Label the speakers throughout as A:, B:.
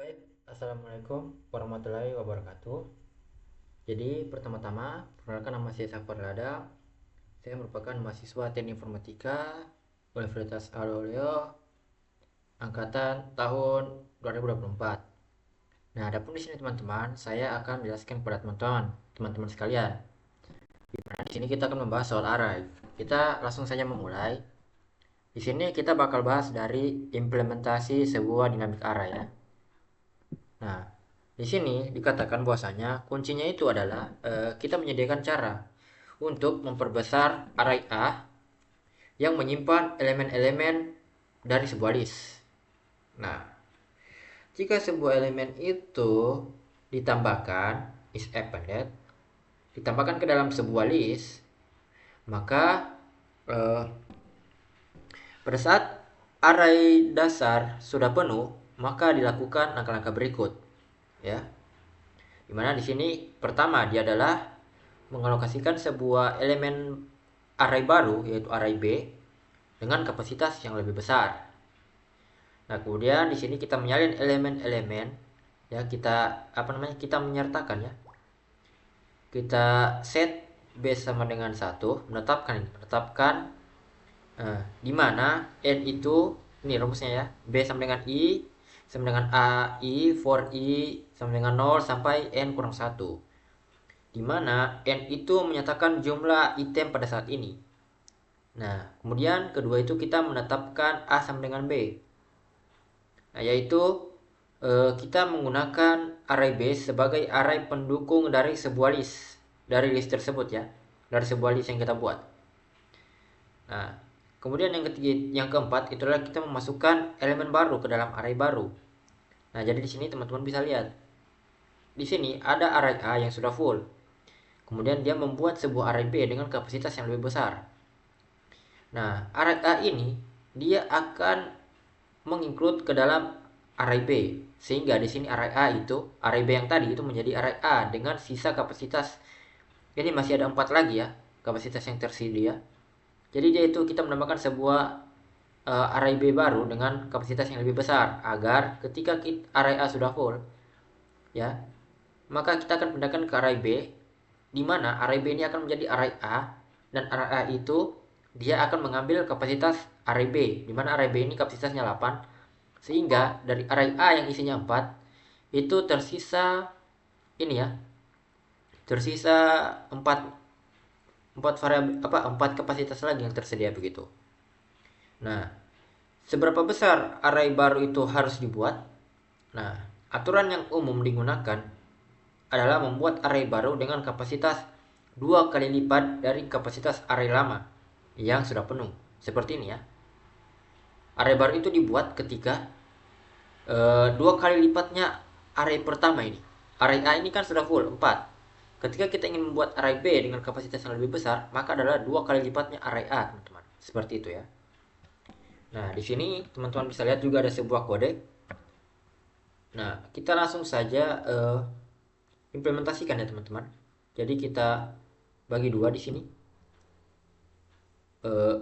A: Baik, Assalamualaikum warahmatullahi wabarakatuh. Jadi pertama-tama, perkenalkan nama saya Safar Lada. Saya merupakan mahasiswa Teknik Informatika Universitas Aloleo angkatan tahun 2024. Nah, adapun di sini teman-teman, saya akan menjelaskan kepada teman-teman sekalian. Di sini kita akan membahas soal array. Kita langsung saja memulai. Di sini kita bakal bahas dari implementasi sebuah dinamik array ya. Nah, di sini dikatakan bahwasanya kuncinya itu adalah kita menyediakan cara untuk memperbesar array A yang menyimpan elemen-elemen dari sebuah list. Nah, jika sebuah elemen itu ditambahkan is appended, ditambahkan ke dalam sebuah list, maka pada saat array dasar sudah penuh, maka dilakukan langkah-langkah berikut, ya. Dimana di sini pertama dia adalah mengalokasikan sebuah elemen array baru yaitu array B dengan kapasitas yang lebih besar. Nah, kemudian di sini kita menyalin elemen-elemen ya, kita menyertakan ya. Kita set B sama dengan 1, menetapkan di mana n itu ini rumusnya ya. B sama dengan I sama dengan A I for I sama dengan 0 sampai n kurang 1. Di mana n itu menyatakan jumlah item pada saat ini. Nah, kemudian kedua itu kita menetapkan A sama dengan B. Nah, yaitu kita menggunakan array B sebagai array pendukung dari sebuah list. Dari list tersebut ya. Dari sebuah list yang kita buat. Nah, kemudian yang keempat itu adalah kita memasukkan elemen baru ke dalam array baru. Nah, jadi di sini teman-teman bisa lihat. Di sini ada array A yang sudah full. Kemudian dia membuat sebuah array B dengan kapasitas yang lebih besar. Nah, array A ini dia akan menginclude ke dalam array B. Sehingga di sini array A itu, array B yang tadi itu menjadi array A dengan sisa kapasitas. Ini masih ada 4 lagi ya, kapasitas yang tersedia. Jadi dia itu kita menambahkan sebuah array B baru dengan kapasitas yang lebih besar agar ketika array A sudah full ya, maka kita akan pindahkan ke array B, di mana array B ini akan menjadi array A, dan array A itu dia akan mengambil kapasitas array B, di mana array B ini kapasitasnya 8, sehingga dari array A yang isinya 4 itu tersisa ini ya, tersisa 4 variabel 4 kapasitas lagi yang tersedia begitu. Nah, seberapa besar array baru itu harus dibuat? Nah, aturan yang umum digunakan adalah membuat array baru dengan kapasitas 2 kali lipat dari kapasitas array lama yang sudah penuh. Seperti ini ya. Array baru itu dibuat ketika 2 kali lipatnya array pertama ini. Array A ini kan sudah full 4. Ketika kita ingin membuat array B dengan kapasitas yang lebih besar, maka adalah 2 kali lipatnya array A, teman-teman. Seperti itu ya. Nah, di sini teman-teman bisa lihat juga ada sebuah kode. Nah, kita langsung saja implementasikan ya teman-teman. Jadi kita bagi dua di sini.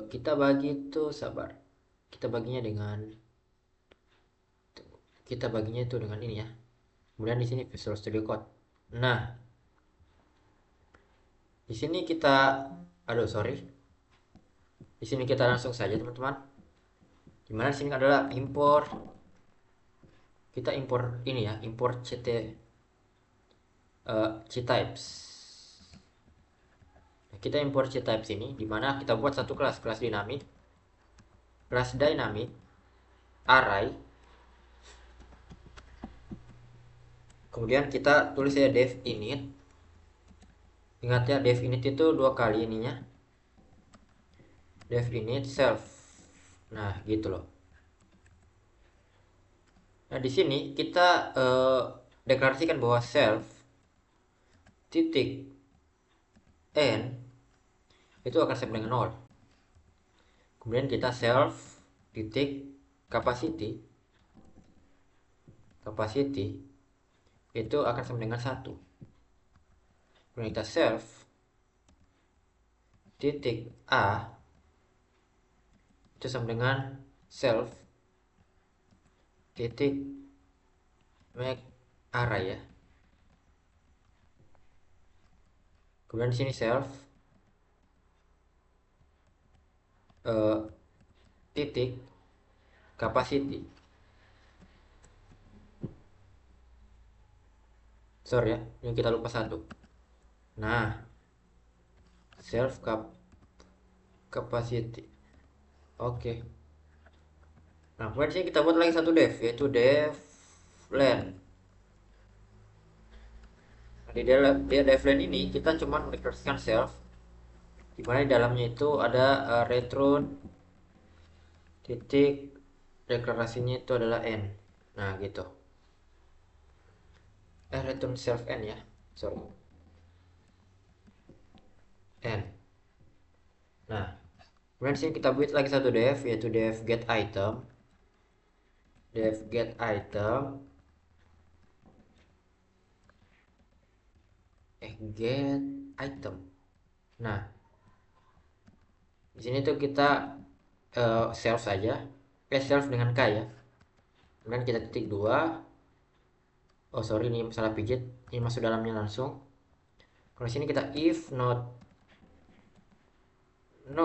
A: Kita bagi itu sabar. Kita baginya itu dengan ini ya. Kemudian di sini Visual Studio Code. Nah, di sini kita Di sini kita langsung saja teman-teman. Dimana di sini adalah import. Kita import ini ya, import ctypes. Kita import ctypes ini, dimana kita buat satu kelas dynamic, array. Kemudian kita tulis ya dev init. Ingat ya, dev init itu 2 kali ininya. Dev init self. Nah, gitu loh. Nah, di sini kita deklarasikan bahwa self titik n itu akan sama dengan 0. Kemudian kita self titik capacity itu akan sama dengan 1. Kemudian kita self titik a itu sama dengan self titik make array ya. Kemudian di sini self titik capacity. Sorry ya, ini kita lupa satu. Nah, self capacity. Oke. Nah, kemudian di sini kita buat lagi satu def, yaitu def len. Nah, di def len ini kita cuma mendeklarasikan self, dimana di dalamnya itu ada return titik deklarasinya itu adalah n. Nah, gitu. Return self n ya, sorry, n. Nah, kemudian sini kita buat lagi satu def, yaitu def get item. Def get item get item. Nah, di sini tuh kita self saja, self dengan k ya. Kemudian kita titik 2. Oh sorry, ini salah pijit, ini masuk dalamnya langsung. Kalau sini kita if not 0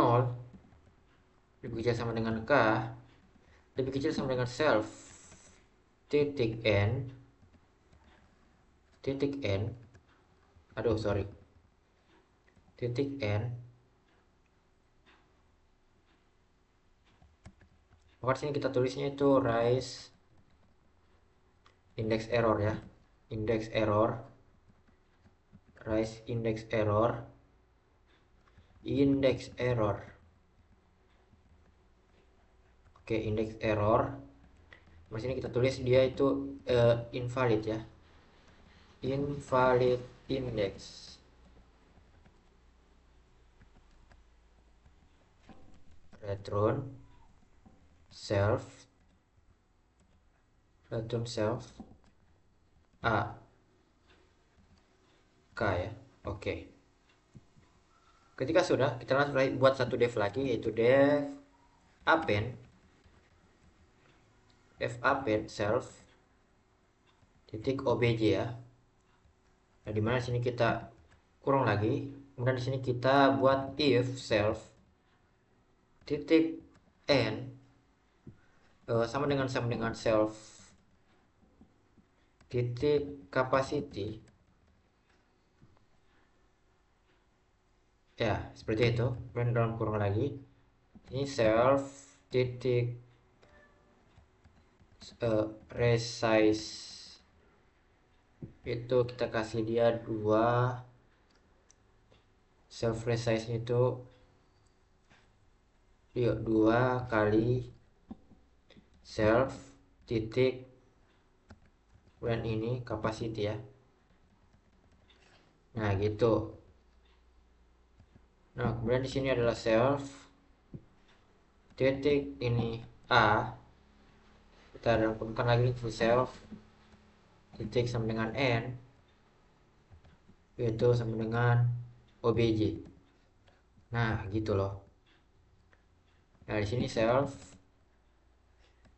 A: lebih kecil sama dengan k, lebih kecil sama dengan self titik n aduh sorry, titik n, maka sini kita tulisnya itu rise index error ya, rise index error. Oke, index error. Di sini kita tulis dia itu invalid ya, invalid index. Return self a k ya. Oke. Ketika sudah, kita langsung buat satu def lagi, yaitu def append self titik obj ya. Nah, dimana sini kita kurang lagi, kemudian di sini kita buat if self titik n sama dengan self titik capacity ya, seperti itu. Kemudian dalam kurung lagi, ini self titik resize itu kita kasih dia 2, self resize itu 2 kali self titik kemudian ini capacity ya. Nah, gitu. Nah, kemudian di sini adalah self titik ini a, kita rangkumkan lagi itu self titik sama dengan n, yaitu sama dengan obj. Nah, gitu loh. Nah, di sini self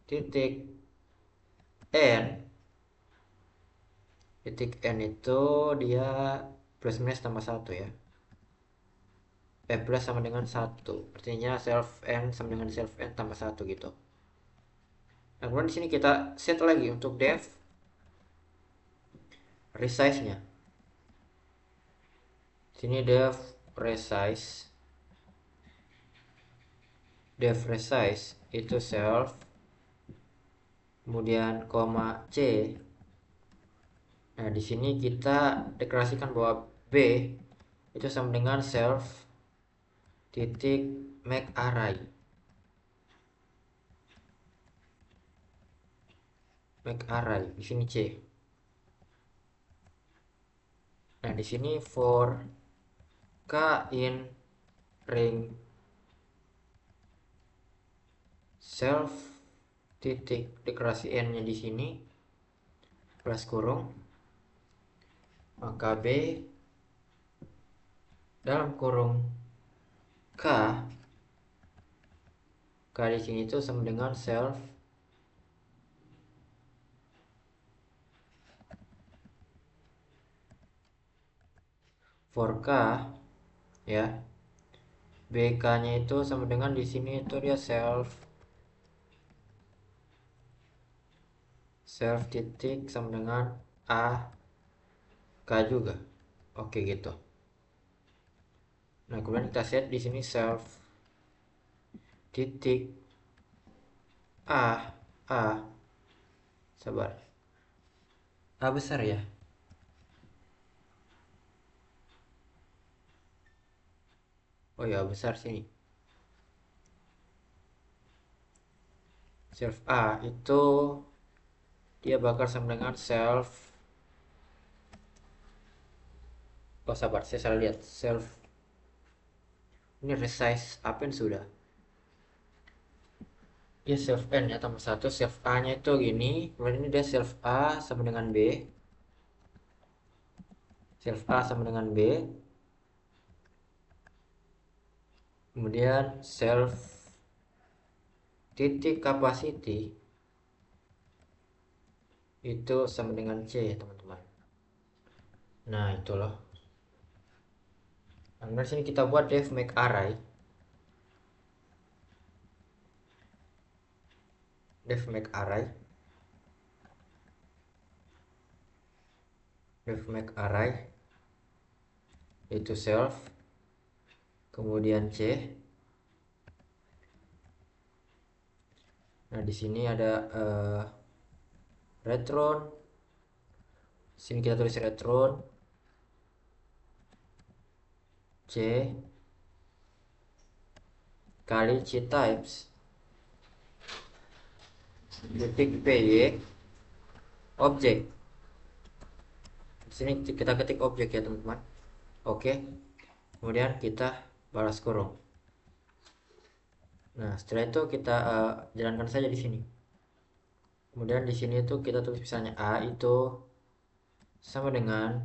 A: titik n itu dia plus minus tambah 1 ya. Plus sama dengan 1. Artinya self n sama dengan self n tambah 1 gitu. Nah, kemudian di sini kita set lagi untuk def resize-nya. Sini def resize itu self kemudian koma c. Nah, di sini kita deklarasikan bahwa b itu sama dengan self titik make array. Di sini c. Nah, di sini for k in ring self titik deklarasi n-nya di sini plus kurung, maka b dalam kurung k di sini itu sama dengan self for k ya, bk nya itu sama dengan di sini itu dia self titik sama dengan a k juga. Oke gitu. Nah kemudian kita set di sini self titik a sabar, a besar ya. Oh ya besar sini. Self a itu dia bakal sama dengan self, oh sabar saya salah lihat, self ini resize append sudah dia self n ya tambah 1, self a nya itu gini, kemudian ini dia self a sama dengan b, self a sama dengan b, kemudian self titik capacity itu sama dengan c ya teman-teman. Nah itu loh. Nah dari sini kita buat def make array, def make array, def make array itu self kemudian c. Nah di sini ada return, sini kita tulis return c kali c types titik py objek. Di sini kita ketik objek ya teman-teman. Oke. Kemudian kita balas kurung. Nah, setelah itu kita jalankan saja di sini. Kemudian di sini itu kita tulis misalnya a itu sama dengan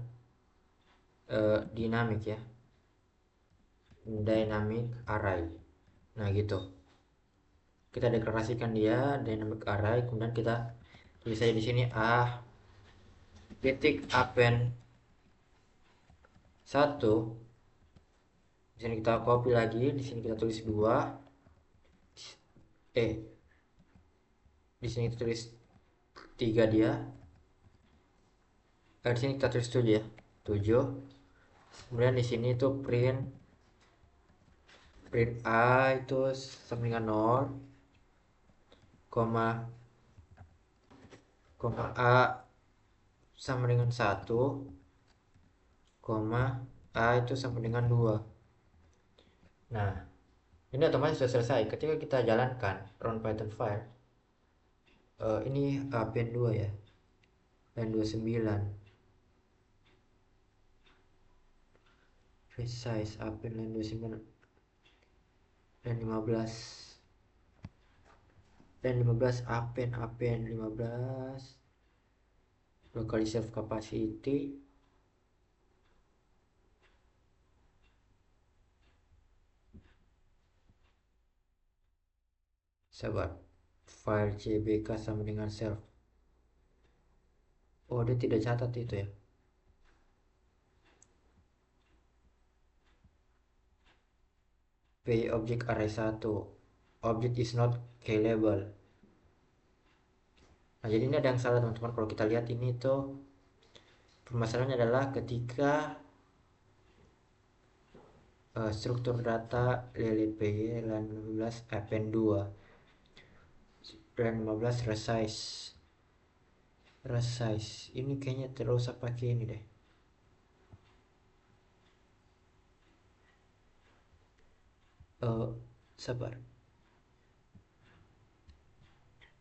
A: dinamik ya. Dynamic array. Nah, gitu. Kita deklarasikan dia dynamic array, kemudian kita tulis saja di sini a titik append 1. Di sini kita copy lagi, di sini kita tulis 2. Di sini kita tulis 3 dia. Di sini kita tulis 7 ya. 7. Kemudian di sini itu print a itu sama dengan 0, koma a sama dengan 1, koma a itu sama dengan 2. Nah, ini otomatis sudah selesai. Ketika kita jalankan run Python file, ini pen 2 ya, pen 29 resize append line 29 dan 15 dan 15 append 15 locally self capacity sahabat, file cbk sama dengan self. Oh dia tidak catat itu ya. P object array 1 object is not callable. Nah jadi ini ada yang salah teman-teman. Kalau kita lihat ini tuh permasalahannya adalah ketika struktur data LLPY line 15 append 2 line 15 resize ini kayaknya terlalu usah pakai ini deh. Sabar,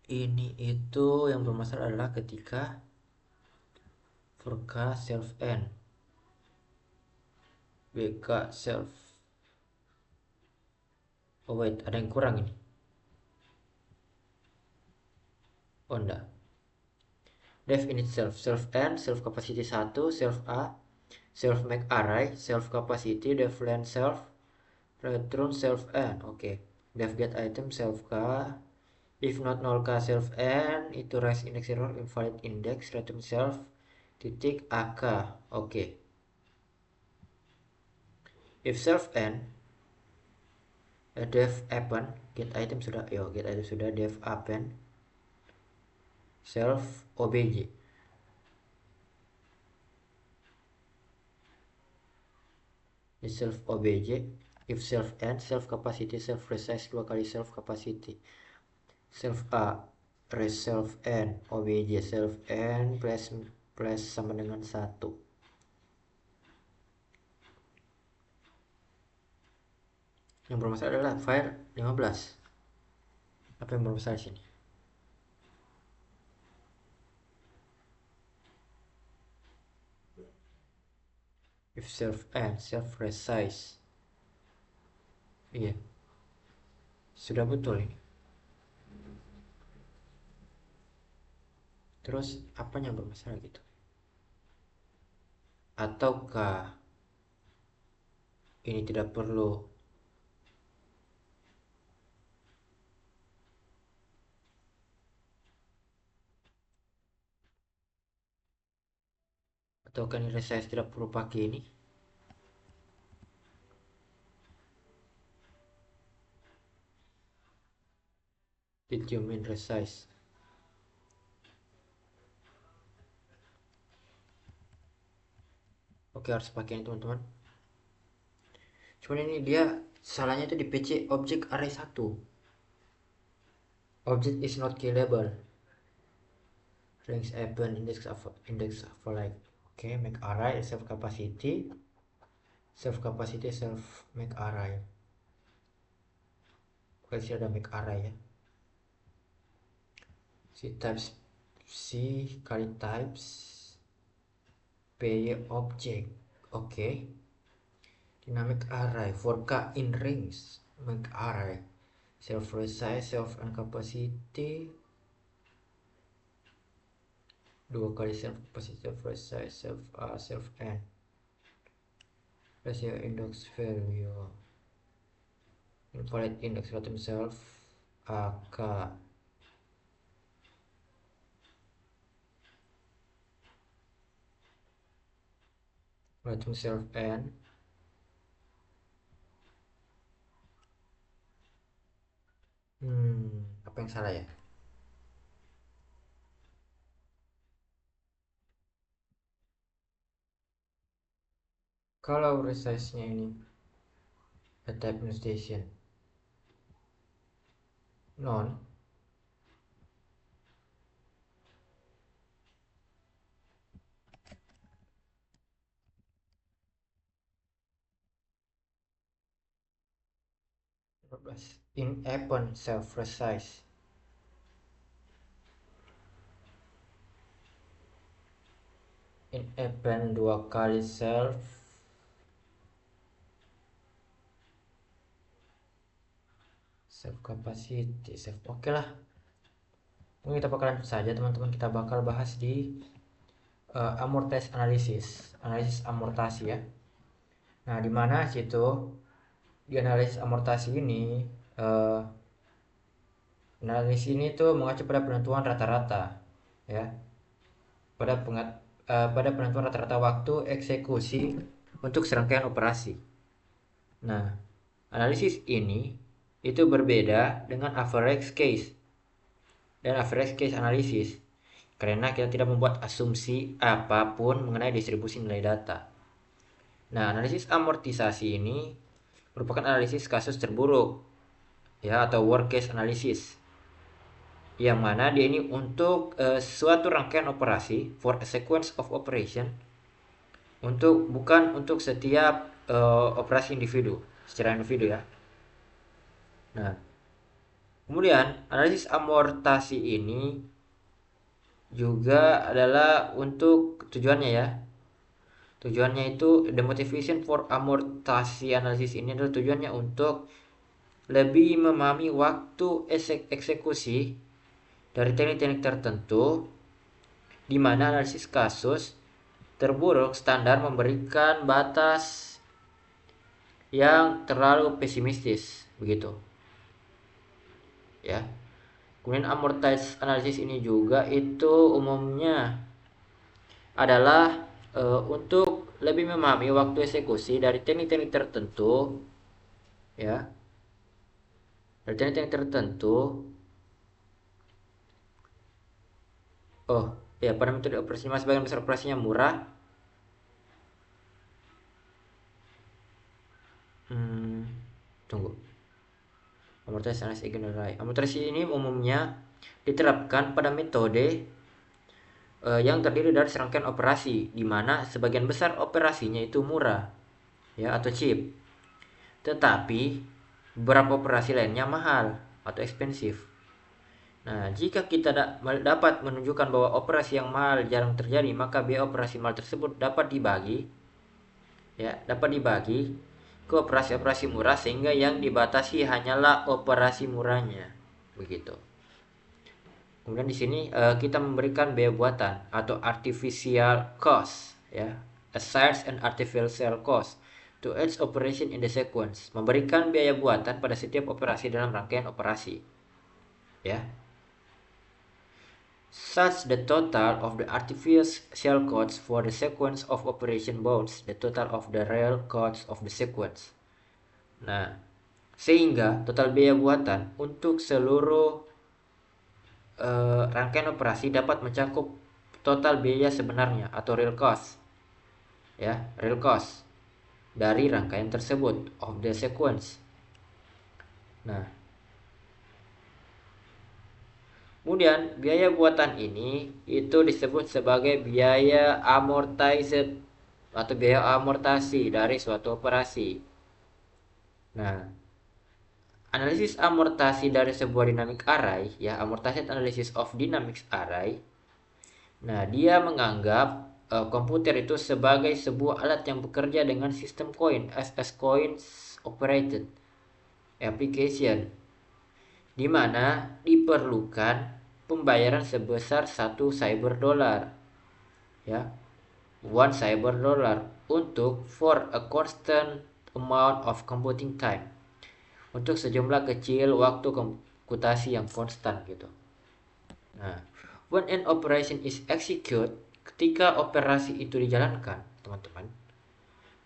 A: ini itu yang bermasalah adalah ketika for k self n bk self, oh wait ada yang kurang ini. Oh enggak, def init self, self n, self capacity 1, self a, self make array, self capacity, def len self, return self n. Oke. Def get item self k, if not null k self n, itu rise index error invalid index, return self titik ak. Oke. if self n def append get item sudah, get item sudah, def append self obj. Di self obj if self n self capacity self resize 2 kali self capacity self a res self n obj self n plus sama dengan 1. Yang bermasalah adalah var 15. Apa yang bermasalah di sini? If self n self resize, iya sudah betul ini. Terus apa yang bermasalah gitu? Ataukah ini tidak perlu? Ataukah ini resize tidak perlu pakai ini? Did you mean resize? Oke, harus pakai ini teman-teman. Cuman ini dia salahnya itu di PC object array 1. Object is not killable. Range append index of like. Oke, make array self capacity self make array. Oke, sih ada make array ya. C kali types P object. Oke. Dynamic array for k in range make array self resize self and capacity 2 kali self capacity self resize self n ratio index value invalid index random self ak random self n apa yang salah ya? Kalau resize-nya ini a type notation non in append self resize in append 2 kali self capacity self. Oke lah, mungkin kita bakal lanjut saja teman-teman. Kita bakal bahas di amortize analisis amortasi ya. Nah, di mana situ di analisis amortasi ini analisis ini tuh mengacu pada penentuan rata-rata ya, pada penentuan rata-rata waktu eksekusi untuk serangkaian operasi. Nah, analisis ini itu berbeda dengan average case dan average case analisis karena kita tidak membuat asumsi apapun mengenai distribusi nilai data. Nah, analisis amortisasi ini merupakan analisis kasus terburuk ya, atau worst case analysis, yang mana dia ini untuk suatu rangkaian operasi for a sequence of operation, bukan untuk setiap operasi individu secara individu ya. Nah, kemudian analisis amortasi ini juga adalah untuk tujuannya ya. Tujuannya itu the motivation for amortasi analysis ini adalah tujuannya untuk lebih memahami waktu eksekusi dari teknik-teknik tertentu, di mana analisis kasus terburuk standar memberikan batas yang terlalu pesimistis begitu ya. Kemudian amortize analisis ini juga itu umumnya adalah Untuk lebih memahami waktu eksekusi dari teknik-teknik tertentu, ya, dari teknik-teknik tertentu, oh ya, pada metode operasi sebagian besar operasinya murah. Tunggu. Amortisasi ini umumnya diterapkan pada metode yang terdiri dari serangkaian operasi, di mana sebagian besar operasinya itu murah, ya, atau cheap. Tetapi beberapa operasi lainnya mahal atau expensive. Nah, jika kita dapat menunjukkan bahwa operasi yang mahal jarang terjadi, maka biaya operasi mahal tersebut dapat dibagi ke operasi-operasi murah, sehingga yang dibatasi hanyalah operasi murahnya. Begitu. Kemudian di sini kita memberikan biaya buatan atau artificial cost, ya, assigns an artificial cost to each operation in the sequence. Memberikan biaya buatan pada setiap operasi dalam rangkaian operasi, ya. Such the total of the artificial costs for the sequence of operation bounds the total of the real costs of the sequence. Nah, sehingga total biaya buatan untuk seluruh rangkaian operasi dapat mencakup total biaya sebenarnya atau real cost, ya, real cost dari rangkaian tersebut of the sequence. Nah, kemudian biaya buatan ini itu disebut sebagai biaya amortized atau biaya amortasi dari suatu operasi. Nah, analisis amortasi dari sebuah dynamic array, ya, amortized analysis of dynamics array. Nah, dia menganggap komputer itu sebagai sebuah alat yang bekerja dengan sistem coin as coins operated application, di mana diperlukan pembayaran sebesar 1 cyber dollar, ya, 1 cyber dollar untuk for a constant amount of computing time, untuk sejumlah kecil waktu komputasi yang konstan gitu. Nah, when an operation is executed, ketika operasi itu dijalankan, teman-teman,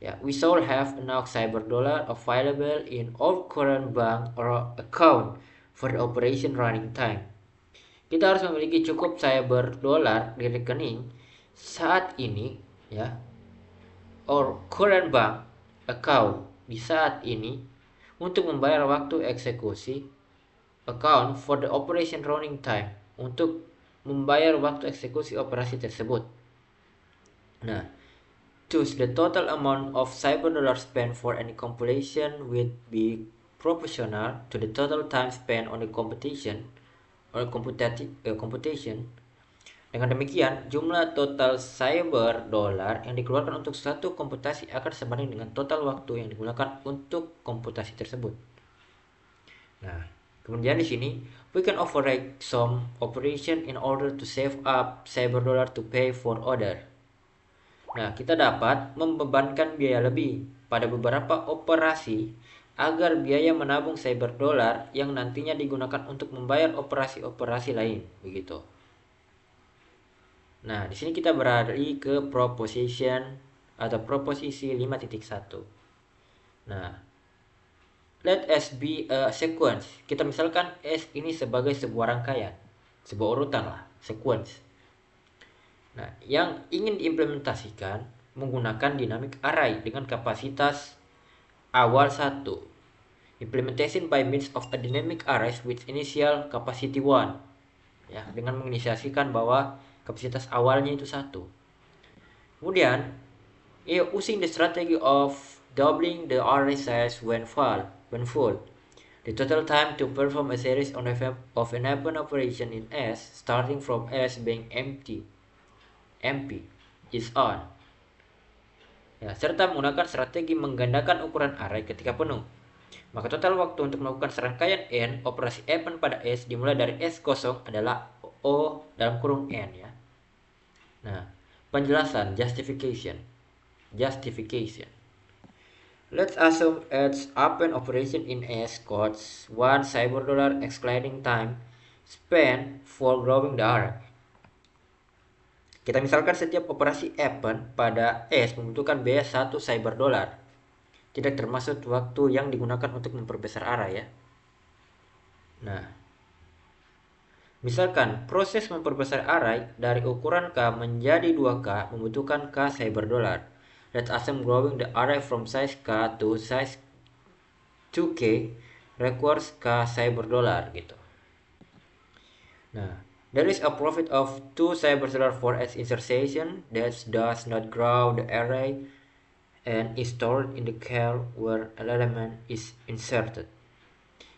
A: ya, we shall have enough cyber dollar available in all current bank or account for the operation running time. Kita harus memiliki cukup cyber dollar di rekening saat ini, ya, or current bank account di saat ini, untuk membayar waktu eksekusi, account for the operation running time, untuk membayar waktu eksekusi operasi tersebut. Nah, thus the total amount of cyber dollar spent for any compilation will be proportional to the total time spent on the computation or computation. Dengan demikian, jumlah total cyber dollar yang dikeluarkan untuk suatu komputasi akan sebanding dengan total waktu yang digunakan untuk komputasi tersebut. Nah, kemudian di sini we can override some operation in order to save up cyber dollar to pay for other. Nah, kita dapat membebankan biaya lebih pada beberapa operasi agar biaya menabung cyber dollar yang nantinya digunakan untuk membayar operasi-operasi lain, begitu. Nah, di sini kita beralih ke proposition atau proposisi 5.1. Nah, let S be a sequence. Kita misalkan S ini sebagai sebuah rangkaian, sebuah urutan lah, sequence. Nah, yang ingin diimplementasikan menggunakan dynamic array dengan kapasitas awal 1. Implementation by means of a dynamic array with initial capacity 1. Ya, dengan menginisiasikan bahwa kapasitas awalnya itu 1. Kemudian, using the strategy of doubling the array size when full. The total time to perform a series of an operation in S starting from S being empty is on. Ya, serta menggunakan strategi menggandakan ukuran array ketika penuh. Maka total waktu untuk melakukan serangkaian N operasi append pada S dimulai dari S kosong adalah O dalam kurung N, ya. Nah, penjelasan justification. Let's assume its append operation in S costs 1 cyber dollar excluding time spent for growing the array. Kita misalkan setiap operasi happen pada S membutuhkan biaya 1 cyber dollar. Tidak termasuk waktu yang digunakan untuk memperbesar array ya. Nah, misalkan proses memperbesar array dari ukuran K menjadi 2K membutuhkan K cyber dollar. Let's assume growing the array from size K to size 2K requires K cyber dollar gitu. Nah, there is a profit of 2 cyber dollar for each insertion that does not grow the array and is stored in the car where an element is inserted.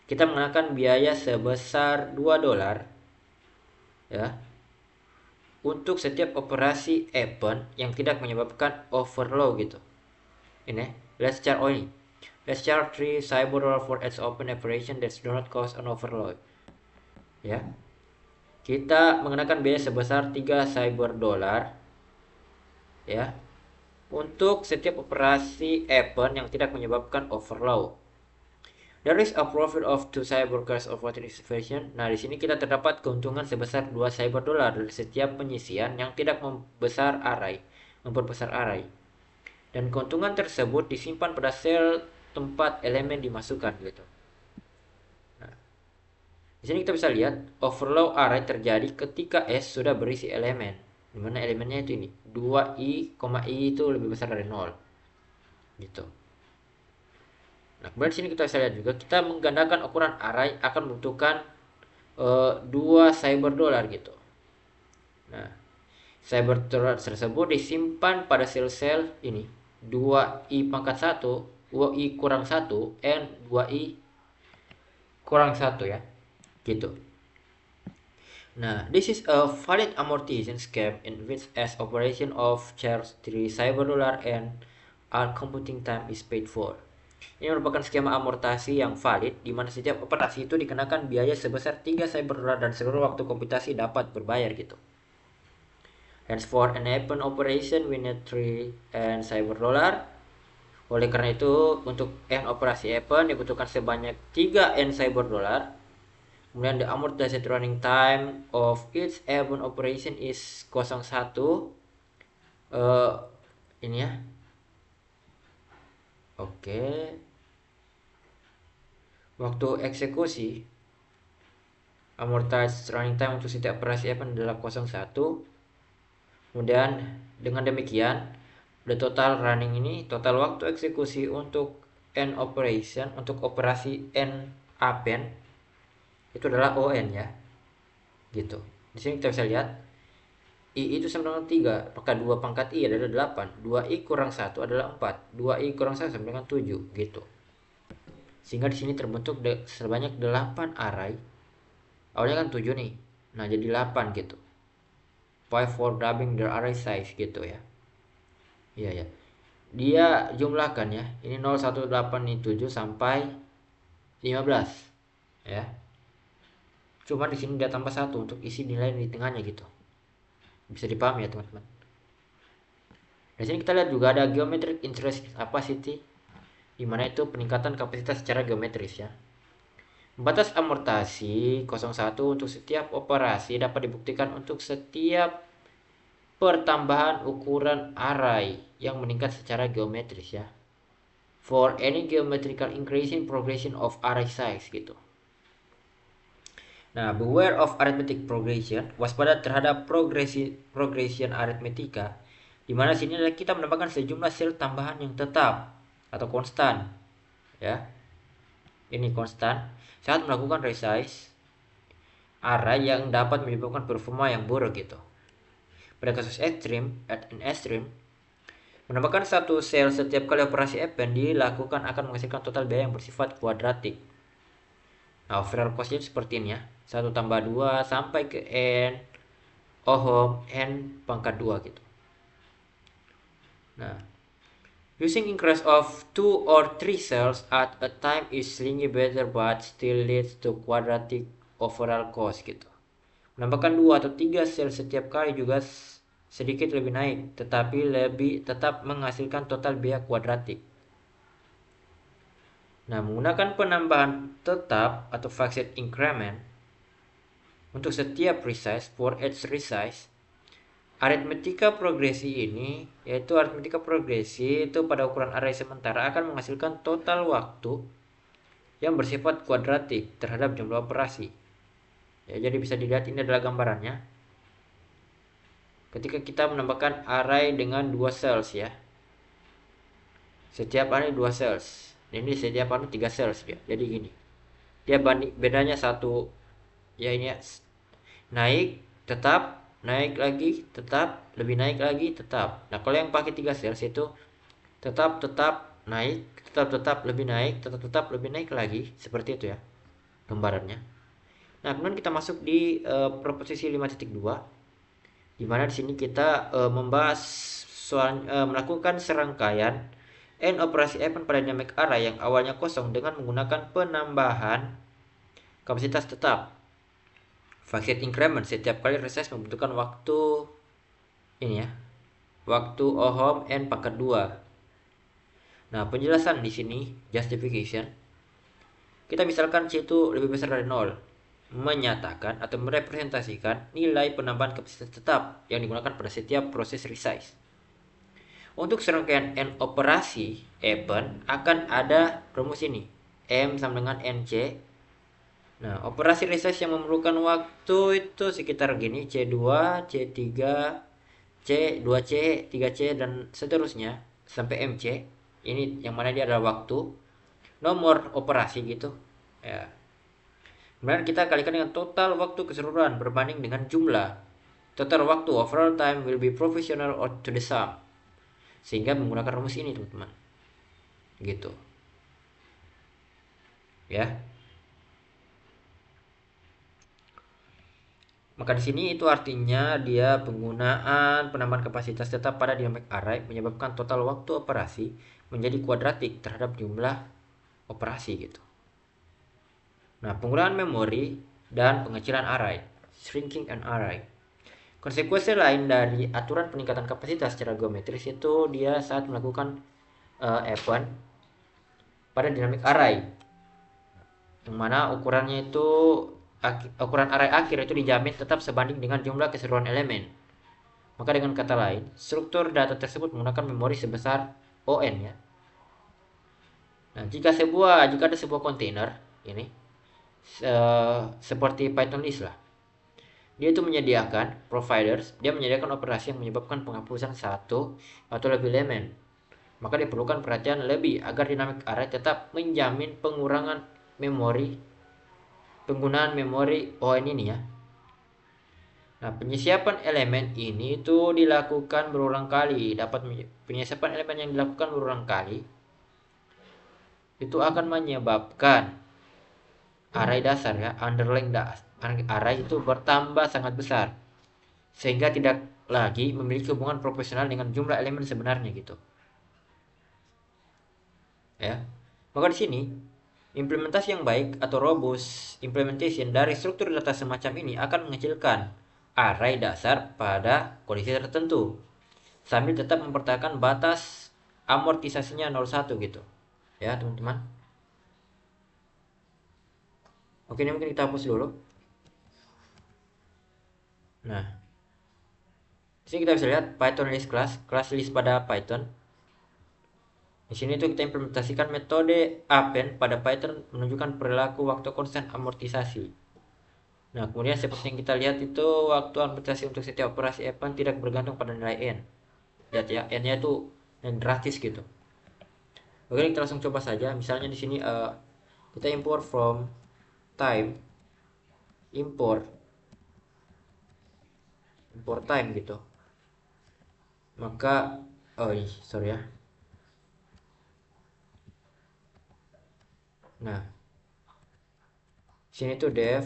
A: Kita mengenakan biaya sebesar 2 dolar ya untuk setiap operasi happen yang tidak menyebabkan overflow gitu. Ini, let's charge 3 cyber dollar for each open operation that do not cause an overload. Ya. Kita mengenakan biaya sebesar 3 cyber dollar ya untuk setiap operasi happen yang tidak menyebabkan overflow. There is a profit of 2 cyber dollars of water excavation. Nah, di sini kita terdapat keuntungan sebesar 2 cyber dollar dari setiap penyisian yang tidak memperbesar array. Dan keuntungan tersebut disimpan pada sel tempat elemen dimasukkan gitu. Nah, di sini kita bisa lihat overflow array terjadi ketika S sudah berisi elemen. Di mana elemennya itu ini, 2i, i itu lebih besar dari 0. Gitu. Nah, kemudian sini kita bisa lihat juga kita menggandakan ukuran array akan membutuhkan 2 cyber dollar gitu. Nah, cyber dollar tersebut disimpan pada sel-sel ini 2i pangkat 1, 2i kurang 1, and 2i kurang 1 ya. Gitu. Nah, this is a valid amortization scheme in which as operation of charge 3 cyber dollar and our computing time is paid for. Ini merupakan skema amortasi yang valid di mana setiap operasi itu dikenakan biaya sebesar 3 cyber dollar dan seluruh waktu komputasi dapat berbayar gitu. Hence for an happen operation we need 3 n cyber dollar. Oleh karena itu untuk n operasi happen dibutuhkan sebanyak 3 n cyber dollar. Kemudian the amortized running time of each happen operation is 01 ini ya. Oke. Waktu eksekusi amortized running time untuk setiap operasi happen adalah 01. Kemudian dengan demikian the total running ini total waktu eksekusi untuk n operation untuk operasi n happen itu adalah on ya. Gitu. Di sini kita bisa lihat I itu sama dengan 3, maka 2 pangkat I adalah 8, 2I kurang 1 adalah 4, 2I kurang 1 sama dengan 7 gitu. Sehingga di sini terbentuk sebanyak 8 array. Awalnya kan 7 nih. Nah, jadi 8 gitu. 5 for doubling the array size gitu ya. Iya ya. Dia jumlahkan ya. Ini 0 1 8 ini 7 sampai 15 ya. Cuma di sini dia tambah 1 untuk isi nilai di tengahnya gitu. Bisa dipahami ya teman-teman. Di sini kita lihat juga ada geometric intrinsic capacity, di mana itu peningkatan kapasitas secara geometris ya. Batas amortasi 01 untuk setiap operasi dapat dibuktikan untuk setiap pertambahan ukuran array yang meningkat secara geometris ya. For any geometrical increase in progression of array size gitu. Nah, beware of arithmetic progression, waspada terhadap progression aritmetika, di mana sini kita menambahkan sejumlah sel tambahan yang tetap atau konstan, ya. Ini konstan saat melakukan resize array yang dapat menyebabkan performa yang buruk gitu. Pada kasus ekstrim, menambahkan satu sel setiap kali operasi append dilakukan akan menghasilkan total biaya yang bersifat kuadratik. Nah, overall cost-nya seperti ini ya. 1 tambah 2 sampai ke n n pangkat 2 gitu. Nah, using increase of 2 or 3 cells at a time is slightly better but still leads to quadratic overall cost gitu. Menambahkan 2 atau 3 sel setiap kali juga sedikit lebih naik, tetapi tetap menghasilkan total biaya kuadratik. Nah, menggunakan penambahan tetap atau fixed increment untuk setiap resize for each resize, Aritmetika progresi ini, yaitu aritmetika progresi itu pada ukuran array sementara akan menghasilkan total waktu yang bersifat kuadratik terhadap jumlah operasi. Ya, jadi bisa dilihat ini adalah gambarannya. Ketika kita menambahkan array dengan 2 cells ya. Setiap array 2 cells. Ini setiap array 3 cells ya. Jadi gini. Dia bedanya satu ya ini ya. Naik, tetap, naik lagi, tetap, lebih naik lagi, tetap. Nah, kalau yang pakai 3 cells itu tetap, naik, tetap, lebih naik, tetap, lebih naik lagi. Seperti itu ya gambarannya. Nah, kemudian kita masuk di proposisi 5.2, di mana di sini kita membahas soal melakukan serangkaian n operasi event pada dynamic array yang awalnya kosong dengan menggunakan penambahan kapasitas tetap. Facet increment setiap kali resize membutuhkan waktu ini ya, waktu ohm n pangkat 2. Nah, penjelasan di sini justification. Kita misalkan C itu lebih besar dari 0, menyatakan atau merepresentasikan nilai penambahan kapasitas tetap yang digunakan pada setiap proses resize. Untuk serangkaian n operasi event akan ada rumus ini, M sama dengan NC. Nah, operasi resize yang memerlukan waktu itu sekitar gini, C2, C3, C2C, 3C, dan seterusnya sampai MC. Ini yang mana dia adalah waktu, nomor operasi gitu ya. Kemudian kita kalikan dengan total waktu keseluruhan berbanding dengan jumlah. Total waktu overall time will be proportional to the sum. Sehingga menggunakan rumus ini teman-teman. Gitu. Ya. Maka di sini itu artinya dia penggunaan penambahan kapasitas tetap pada dynamic array menyebabkan total waktu operasi menjadi kuadratik terhadap jumlah operasi gitu. Nah, penggunaan memori dan pengecilan array, shrinking an array. Konsekuensi lain dari aturan peningkatan kapasitas secara geometris itu dia saat melakukan event pada dynamic array, yang mana ukurannya itu ukuran array akhir itu dijamin tetap sebanding dengan jumlah keseluruhan elemen. Maka dengan kata lain, struktur data tersebut menggunakan memori sebesar ON ya. Nah, jika ada sebuah kontainer ini seperti Python list lah. Dia itu menyediakan providers, dia menyediakan operasi yang menyebabkan penghapusan satu atau lebih elemen. Maka diperlukan perhatian lebih agar dynamic array tetap menjamin pengurangan memori, penggunaan memori ON ini ya. Nah, penyisiapan elemen ini itu dilakukan berulang kali. Penyisiapan elemen yang dilakukan berulang kali itu akan menyebabkan array dasar ya, underlying array itu bertambah sangat besar, sehingga tidak lagi memiliki hubungan proporsional dengan jumlah elemen sebenarnya gitu. Ya. Maka di sini implementasi yang baik atau robust implementation dari struktur data semacam ini akan mengecilkan array dasar pada kondisi tertentu sambil tetap mempertahankan batas amortisasinya 0,1 gitu. Ya, teman-teman. Oke, ini mungkin kita hapus dulu. Nah, di sini kita bisa lihat Python list class list pada Python. Di sini tuh kita implementasikan metode append pada Python menunjukkan perilaku waktu konstan amortisasi. Nah, kemudian seperti yang kita lihat itu waktu amortisasi untuk setiap operasi append tidak bergantung pada nilai n. Lihat ya, n-nya itu yang gratis gitu. Oke, kita langsung coba saja. Misalnya di sini kita import from time, import time gitu. Maka sorry ya. Nah, sini tuh def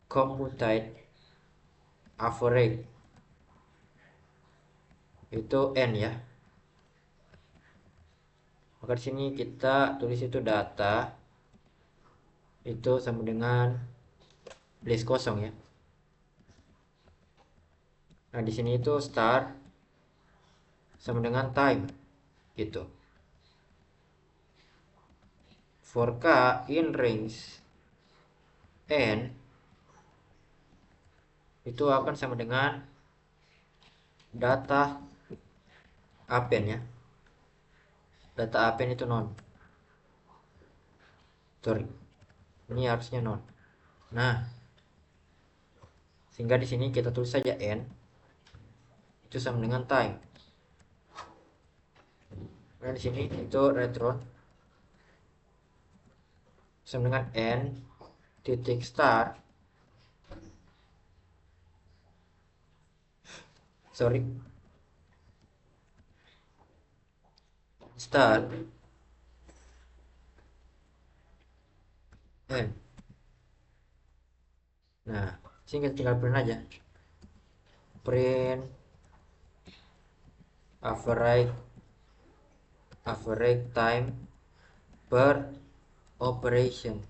A: computed average itu n ya. Maka di sini kita tulis itu data itu sama dengan list kosong ya. Nah, di sini itu start sama dengan time gitu. For k in range n itu akan sama dengan data append ya. Data append itu non. Sorry. Ini harusnya non. Nah, sehingga di sini kita tulis saja n itu sama dengan time. Nah, di sini itu retron sama dengan n titik start. Sorry. Start n. Nah, sini kita tinggal print aja. Print average time per operation.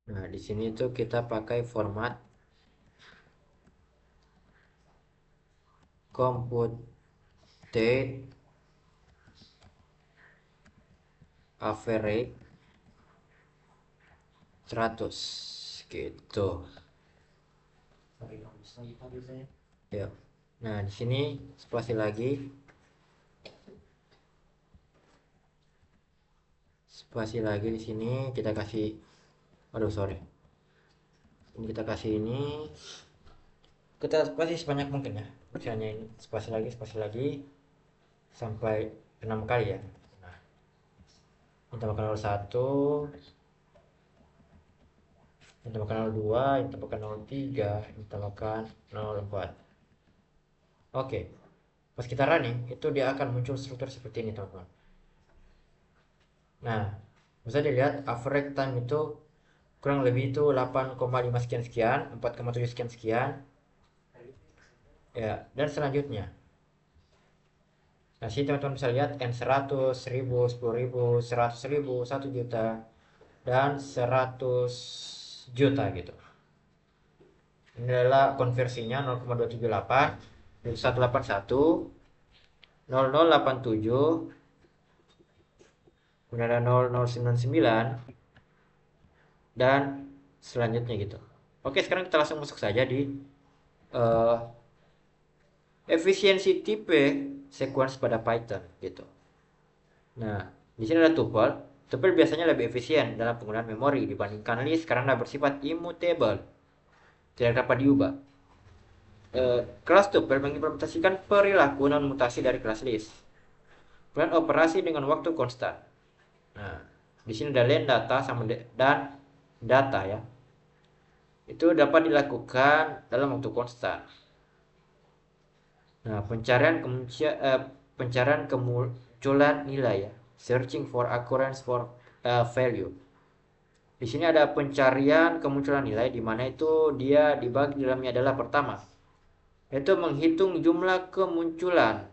A: Nah, di sini tuh kita pakai format computed average 100 gitu. Ya. Nah, di sini spasi lagi. Spasi lagi di sini kita kasih, aduh sorry. Ini kita kasih ini. Kita spasi sebanyak mungkin ya. Misalnya ini spasi lagi sampai 6 kali ya. Nah, ini tambahkan 01, ini tambahkan 02, ini tambahkan 03, ini tambahkan 04. Oke. Pas kita running, itu dia akan muncul struktur seperti ini, teman-teman. Nah, bisa dilihat average time itu kurang lebih itu 8,5 sekian sekian, 4,7 sekian sekian. Ya, dan selanjutnya. Nah, sini teman-teman bisa lihat N100, 1000, 10.000, 100.000, 1 juta, dan 100 juta gitu. Ini adalah konversinya 0,278, 181, 0087, kemudian ada 0099, dan selanjutnya gitu. Oke, sekarang kita langsung masuk saja di efisiensi tipe sequence pada Python gitu. Nah, di sini ada tuple. Tuple biasanya lebih efisien dalam penggunaan memori dibandingkan list karena bersifat immutable, tidak dapat diubah. Kelas tuple mengimplementasikan perilaku non mutasi dari kelas list dan operasi dengan waktu konstan. Nah, di sini ada len data dan data ya. Itu dapat dilakukan dalam waktu konstan. Nah, pencarian kemunculan nilai ya, searching for occurrence for value. Di sini ada pencarian kemunculan nilai di mana itu dia dibagi dalamnya adalah pertama, yaitu menghitung jumlah kemunculan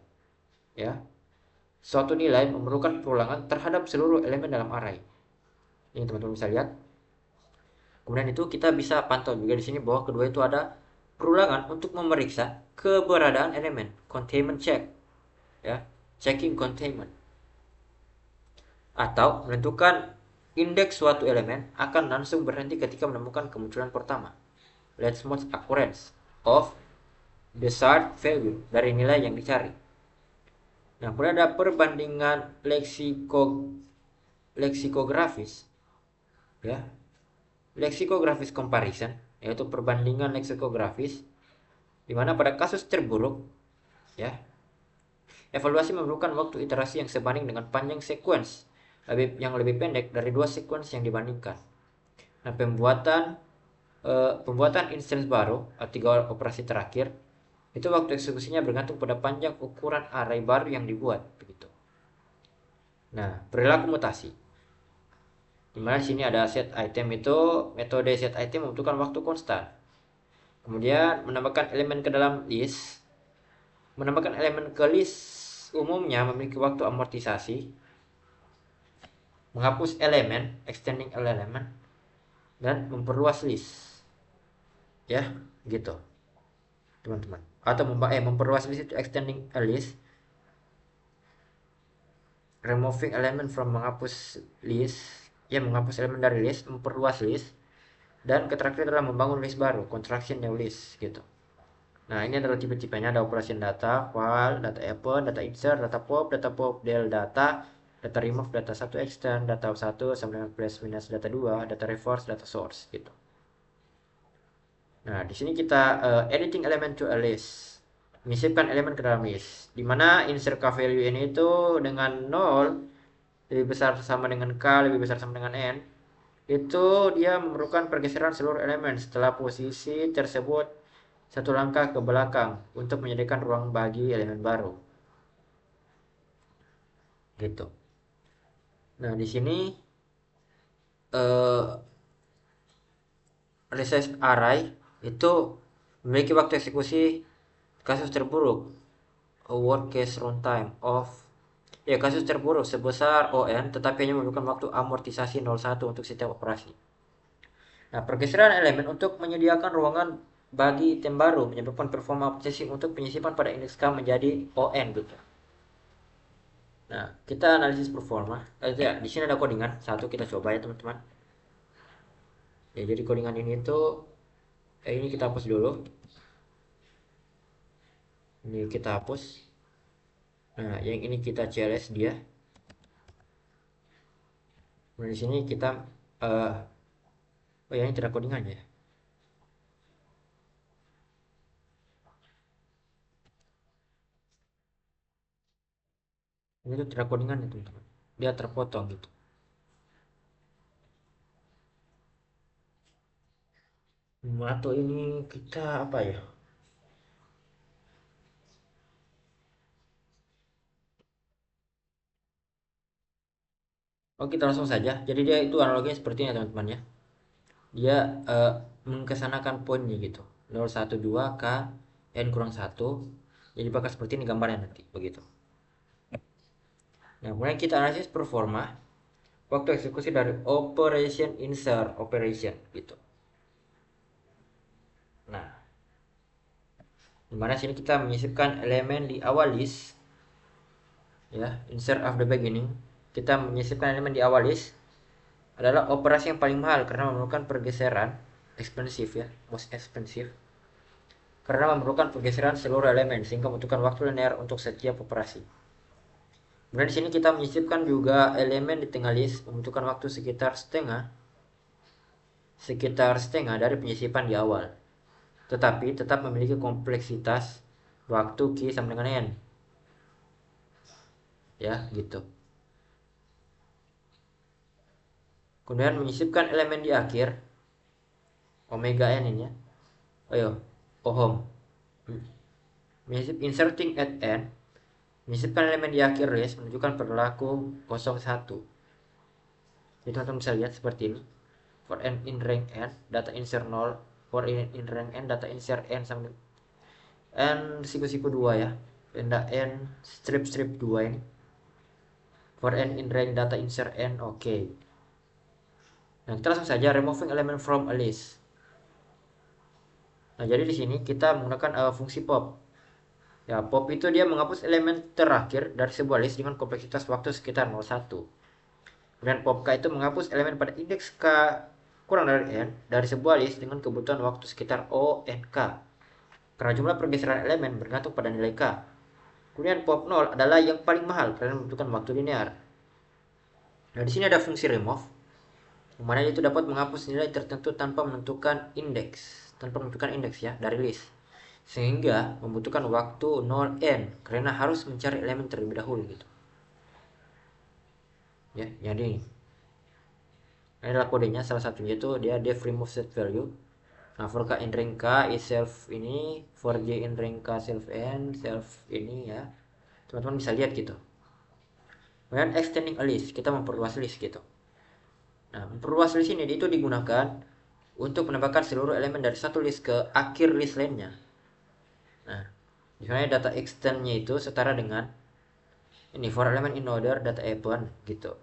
A: ya. Suatu nilai memerlukan perulangan terhadap seluruh elemen dalam array. Ini teman-teman bisa lihat. Kemudian itu kita bisa pantau juga di sini bahwa kedua itu ada perulangan untuk memeriksa keberadaan elemen, containment check ya, checking containment, atau menentukan indeks suatu elemen akan langsung berhenti ketika menemukan kemunculan pertama, leftmost occurrence of desired value dari nilai yang dicari. Nah, kemudian ada perbandingan leksikografis ya, leksikografis comparison, yaitu perbandingan leksikografis di mana pada kasus terburuk ya, evaluasi memerlukan waktu iterasi yang sebanding dengan panjang sequence yang lebih pendek dari dua sequence yang dibandingkan. Nah, pembuatan instance baru, 3 operasi terakhir, itu waktu eksekusinya bergantung pada panjang ukuran array baru yang dibuat begitu. Nah, perilaku mutasi. Dimana di sini ada set item, itu metode set item membutuhkan waktu konstan. Kemudian menambahkan elemen ke dalam list. Menambahkan elemen ke list umumnya memiliki waktu amortisasi. Menghapus elemen, extending element, dan memperluas list. Ya, gitu. Teman-teman. Atau memperluas list itu extending a list. Removing element from menghapus list. ya menghapus elemen dari list, memperluas list, dan terakhir adalah membangun list baru, contraction new list gitu. Nah, ini adalah tipe-tipenya, ada operation data, file, data append, data insert, data pop, del data, data remove, data 1 extend, data 1 sama dengan plus minus data 2, data reverse, data source gitu. Nah, di sini kita editing element to a list. Menyisipkan elemen ke dalam list. Dimana insert k value ini itu dengan 0 lebih besar sama dengan k, lebih besar sama dengan n. Itu dia memerlukan pergeseran seluruh elemen setelah posisi tersebut satu langkah ke belakang untuk menyediakan ruang bagi elemen baru. Gitu. Nah, di sini resize array itu memiliki waktu eksekusi kasus terburuk, a worst case runtime of kasus terburuk sebesar ON, tetapi hanya memerlukan waktu amortisasi 01 untuk setiap operasi. Nah, pergeseran elemen untuk menyediakan ruangan bagi item baru menyebabkan performa processing untuk penyisipan pada indeks K menjadi ON gitu. Nah, kita analisis performa. Ya, di sini ada codingan. Satu kita coba ya teman-teman. Ya, jadi codingan ini tuh ini kita hapus dulu. Ini kita hapus. Nah, yang ini kita CLS dia. Nah, di sini kita oh ya, ini tidak codingan ya. Ini tuh tidak codingan ya teman-teman. Dia terpotong gitu. Atau ini kita apa ya? Oh, kita langsung saja. Jadi dia itu analoginya seperti ini teman-teman ya. Dia mengesanakan poinnya gitu. 012 K N kurang 1. Jadi bakal seperti ini gambarnya nanti. Begitu. Nah, kemudian kita analisis performa. Waktu eksekusi dari operation insert operation gitu. Nah, dimana sini kita menyisipkan elemen di awal list. Ya, insert of the beginning. Kita menyisipkan elemen di awal list adalah operasi yang paling mahal karena memerlukan pergeseran expensive ya, most expensive, karena memerlukan pergeseran seluruh elemen sehingga membutuhkan waktu linear untuk setiap operasi. Kemudian di sini kita menyisipkan juga elemen di tengah list membutuhkan waktu sekitar setengah dari penyisipan di awal, tetapi tetap memiliki kompleksitas waktu Q sama dengan N. Ya, gitu. Kemudian menyisipkan elemen di akhir omega n ini ya. Ayo, ohm. Inserting at n. Menyisipkan elemen di akhir list menunjukkan perilaku 01. Jadi teman-teman bisa lihat seperti ini. For n in rank n, data insert 0. For n in rank n, data insert n sama n siku-siku 2 ya. Benda n strip 2 ini. For n in rank data insert n, oke. Nah, kita langsung saja removing element from a list. Nah, jadi di sini kita menggunakan fungsi pop. Ya, pop itu dia menghapus elemen terakhir dari sebuah list dengan kompleksitas waktu sekitar 01. Kemudian pop k itu menghapus elemen pada indeks k kurang dari n dari sebuah list dengan kebutuhan waktu sekitar o n k. Karena jumlah pergeseran elemen bergantung pada nilai k. Kemudian pop 0 adalah yang paling mahal karena membutuhkan waktu linear. Nah, di sini ada fungsi remove, yang mana itu dapat menghapus nilai tertentu tanpa menentukan indeks ya dari list, sehingga membutuhkan waktu 0n karena harus mencari elemen terlebih dahulu gitu. Ya, jadi ini adalah kodenya, salah satunya itu dia def remove set value. Nah, for k in rank k is self ini, for j in rank k self n, self ini ya. Teman-teman bisa lihat gitu. Kemudian extending a list, kita memperluas list gitu. Nah, memperluas list ini itu digunakan untuk menambahkan seluruh elemen dari satu list ke akhir list lainnya. Nah, misalnya data extendnya itu setara dengan ini for element in order data append gitu.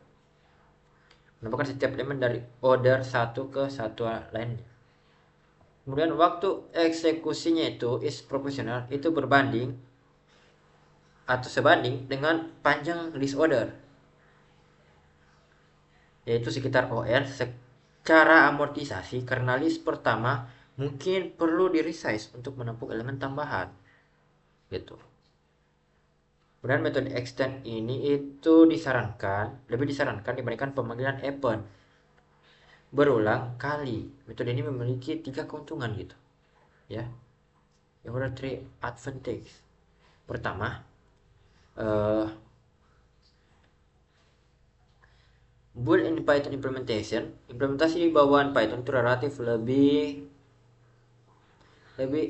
A: Menambahkan setiap elemen dari order satu ke satu lainnya. Kemudian waktu eksekusinya itu is proportional, itu berbanding atau sebanding dengan panjang list order. yaitu sekitar OR secara amortisasi karena list pertama mungkin perlu di resize untuk menampung elemen tambahan gitu. Kemudian metode extend ini itu lebih disarankan dibandingkan pemanggilan append berulang kali. Metode ini memiliki 3 keuntungan gitu ya. Yang ada 3 advantage. Pertama, build in Python implementasi di bawahan Python itu relatif lebih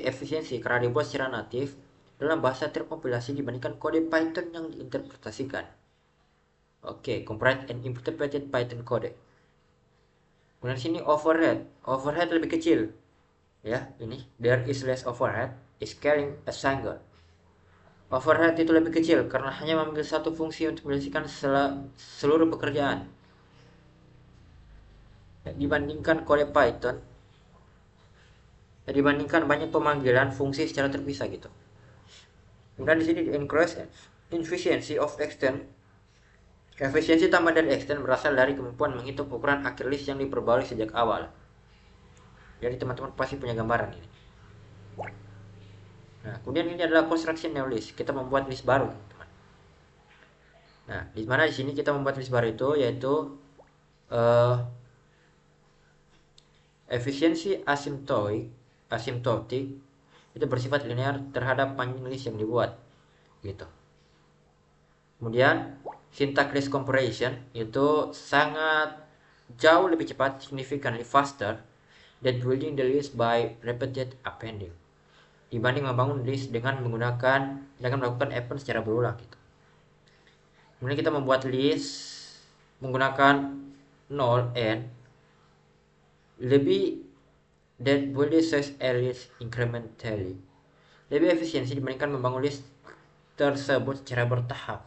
A: efisiensi karena dibuat secara natif dalam bahasa terkompilasi dibandingkan kode Python yang diinterpretasikan. Oke, compiled and interpreted Python code. Kemudian sini overhead lebih kecil. Ya, ini there is less overhead is carrying a single. Overhead itu lebih kecil karena hanya mengambil satu fungsi untuk menyelesaikan seluruh pekerjaan. Dibandingkan kode Python, dibandingkan banyak pemanggilan fungsi secara terpisah gitu. Kemudian di sini increase efficiency of extend. Efisiensi tambah dari extend berasal dari kemampuan menghitung ukuran akhir list yang diperbarui sejak awal. Jadi teman-teman pasti punya gambaran ini. Nah, kemudian ini adalah construction new list. Kita membuat list baru, teman. Nah, di mana di sini kita membuat list baru itu yaitu efisiensi asymptotic itu bersifat linear terhadap panjang list yang dibuat gitu. Kemudian syntax list comparison itu sangat jauh lebih cepat, significantly faster than building the list by repeated appending, dibanding membangun list dengan melakukan append secara berulang gitu. Kemudian kita membuat list menggunakan 0 n lebih that build size areas incrementally, lebih efisiensi dibandingkan membangun list tersebut secara bertahap.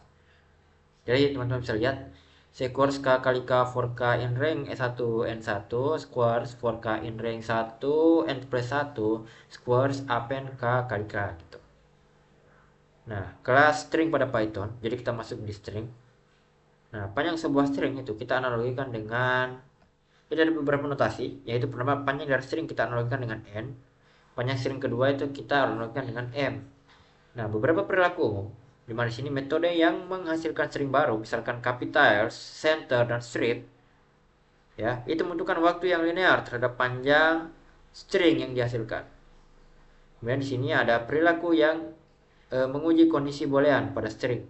A: Jadi teman-teman bisa lihat squares k kali k for k in rank S1 N1 squares for k in rank 1 N plus 1 squares append k kali k gitu. Nah, kelas string pada Python, jadi kita masuk di string. Nah, panjang sebuah string itu kita analogikan dengan, jadi ada beberapa notasi, yaitu pertama panjang dari string kita analogikan dengan n, panjang string kedua itu kita analogikan dengan m. Nah, beberapa perilaku di mana di sini metode yang menghasilkan string baru, misalkan capitals, center, dan strip, ya, itu membutuhkan waktu yang linear terhadap panjang string yang dihasilkan. Kemudian di sini ada perilaku yang menguji kondisi boolean pada string.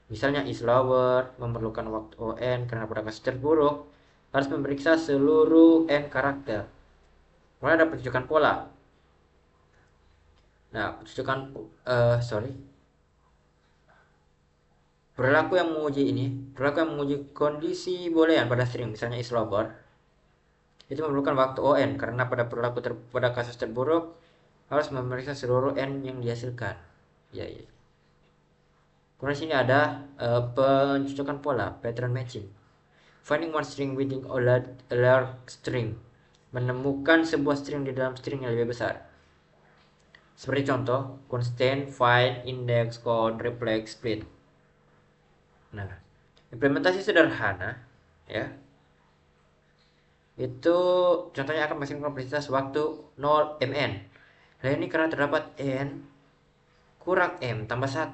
A: Misalnya is lower memerlukan waktu on karena pada kasus terburuk harus memeriksa seluruh n karakter. Kemudian ada penunjukan pola. Nah, perilaku yang menguji kondisi boolean pada string, misalnya is lower, itu memerlukan waktu on karena pada kasus terburuk harus memeriksa seluruh n yang dihasilkan. Ya. Kemudian sini ada pencocokan pola, pattern matching. Finding one string within a large string, menemukan sebuah string di dalam string yang lebih besar. Seperti contoh, constant, find, index, count, reflex, split. Nah, implementasi sederhana, ya, itu contohnya akan menghasilkan kompleksitas waktu 0 mn. Nah, ini karena terdapat n kurang m tambah 1,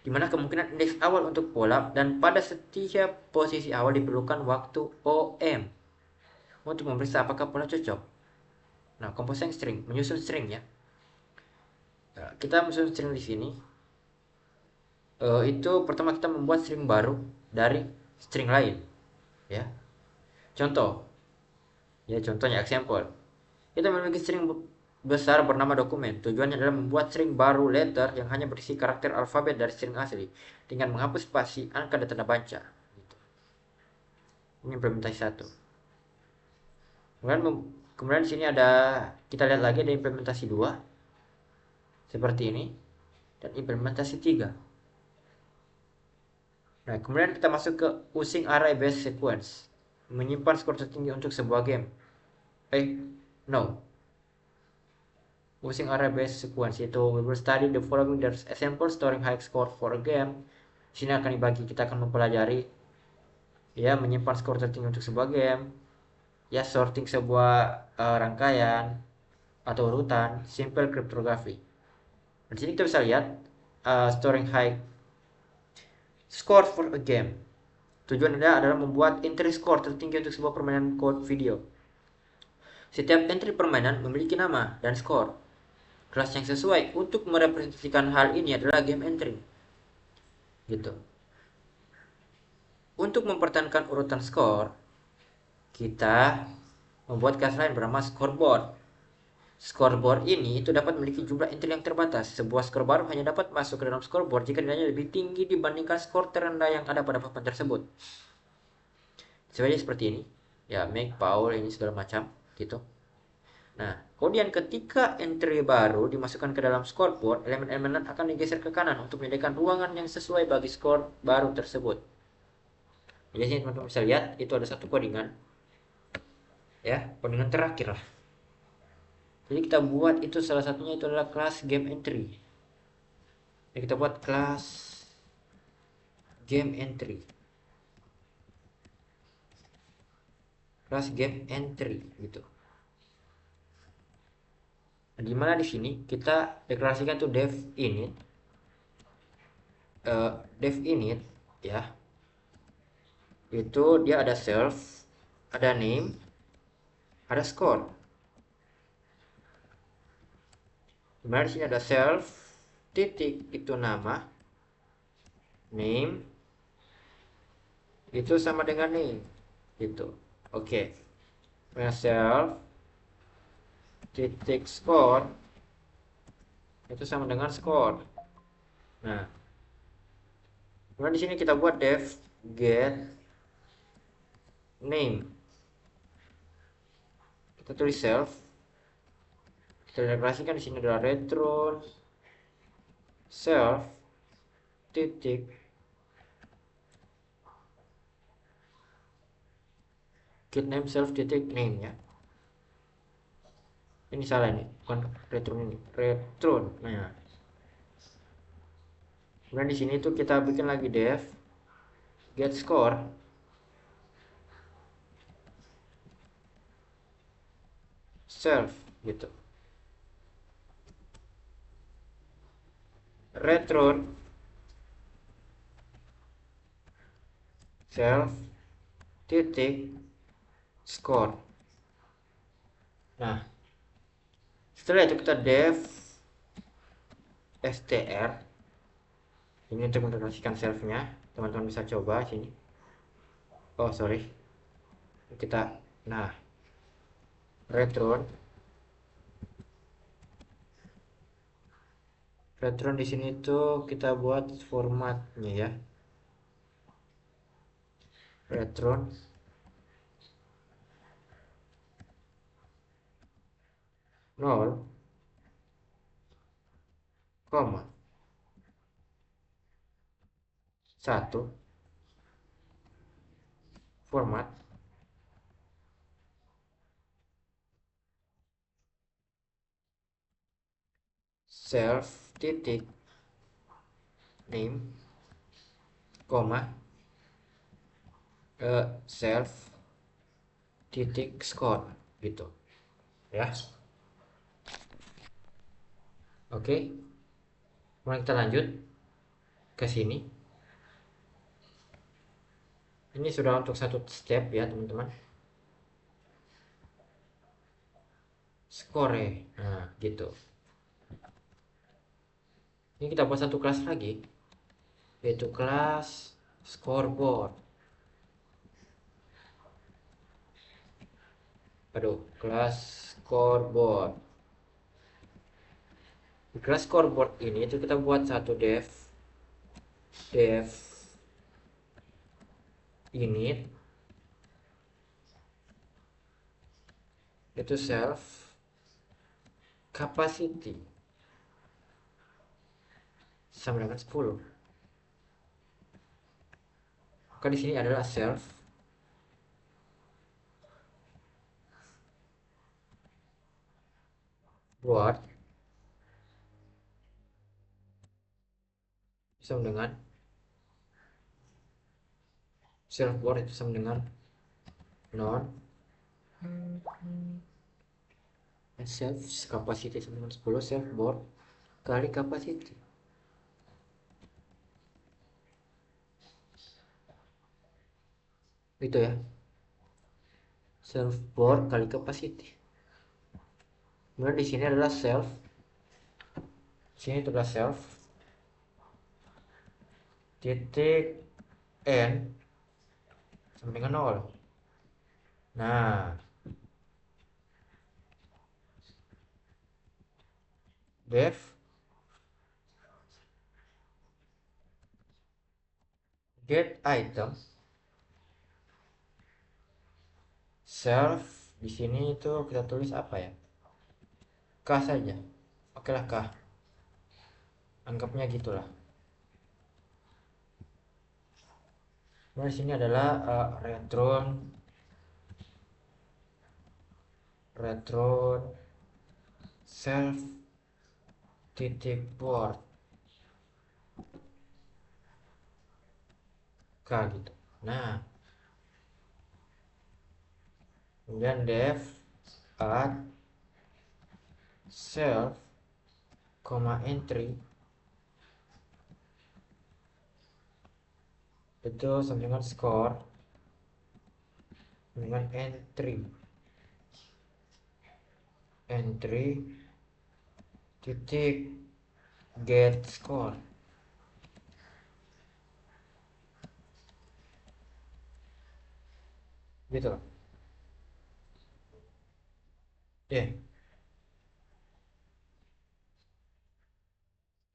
A: dimana kemungkinan indeks awal untuk pola dan pada setiap posisi awal diperlukan waktu om untuk memeriksa apakah pola cocok. Nah, composing string, menyusun string ya. Nah, kita menyusun string di sini. Itu pertama kita membuat string baru dari string lain ya. Contohnya example, kita memiliki string besar bernama dokumen. Tujuannya adalah membuat string baru letter yang hanya berisi karakter alfabet dari string asli dengan menghapus spasi, angka, dan tanda baca gitu. Ini implementasi 1. Kemudian di sini ada, kita lihat lagi ada implementasi 2 seperti ini dan implementasi 3. Nah, kemudian kita masuk ke using array based sequence, menyimpan skor tertinggi untuk sebuah game. Using array based sequence itu we will study the following. There's a sample storing high score for a game. Di sini akan dibagi, kita akan mempelajari Ya, menyimpan skor tertinggi untuk sebuah game. Ya, sorting sebuah rangkaian atau urutan, simple cryptography. Di sini kita bisa lihat storing high score for a game. Tujuan adalah membuat entry score tertinggi untuk sebuah permainan code video. Setiap entry permainan memiliki nama dan skor. Kelas yang sesuai untuk merepresentasikan hal ini adalah game entry. Gitu. Untuk mempertahankan urutan skor, kita membuat kelas lain bernama scoreboard. Scoreboard ini itu dapat memiliki jumlah entry yang terbatas. Sebuah skor baru hanya dapat masuk ke dalam scoreboard jika nilainya lebih tinggi dibandingkan skor terendah yang ada pada papan tersebut. Sebenarnya seperti ini. Ya, make, Paul, ini segala macam gitu. Nah, kemudian ketika entry baru dimasukkan ke dalam scoreboard, elemen-elemen akan digeser ke kanan untuk menyediakan ruangan yang sesuai bagi skor baru tersebut. Jadi sini teman-teman bisa lihat itu ada satu codingan, ya, codingan terakhir lah. Jadi kita buat itu salah satunya itu adalah kelas game entry. Jadi kita buat kelas game entry, kelas game entry gitu. Nah, di mana di sini kita deklarasikan tuh dev init ya. Itu dia ada self, ada name, ada score. Dimana di sini ada self titik itu nama, name itu sama dengan name gitu. Oke. Self titik score itu sama dengan score. Nah, kemudian di sini kita buat def get name. Kita tulis self. Kita deklarasikan di sini adalah return self titik get name self titik name ya. Ini salah nih, bukan return ini, return. Nah, kemudian di sini tuh kita bikin lagi def get score self gitu. Return self titik score. Nah, setelah itu kita def str ini untuk mendeklarasikan selfnya. Teman-teman bisa coba sini. Oh sorry, kita nah return di sini tuh kita buat formatnya ya. Return nol koma satu format self titik name koma self titik score gitu ya. Oke, kemudian kita lanjut ke sini. Ini sudah untuk satu step ya teman-teman, score. Nah gitu. Ini kita buat satu kelas lagi, yaitu kelas scoreboard. Kelas scoreboard. Di kelas scoreboard ini itu kita buat satu dev init itu self capacity sama dengan 10. Maka di sini adalah self board sama dengan self worth itu sama dengan non self capacity sama dengan 10 self worth kali capacity. Itu ya, self worth kali capacity. Kemudian di sini adalah self, sini itu adalah self titik n sama dengan 0. Nah, def get item self, di sini itu kita tulis apa ya, k saja, oke lah k, anggapnya gitulah. Nah, di sini adalah retron self titik board k gitu. Nah, kemudian def add self entry itu sama dengan score dengan entry titik get score gitu loh. Ya.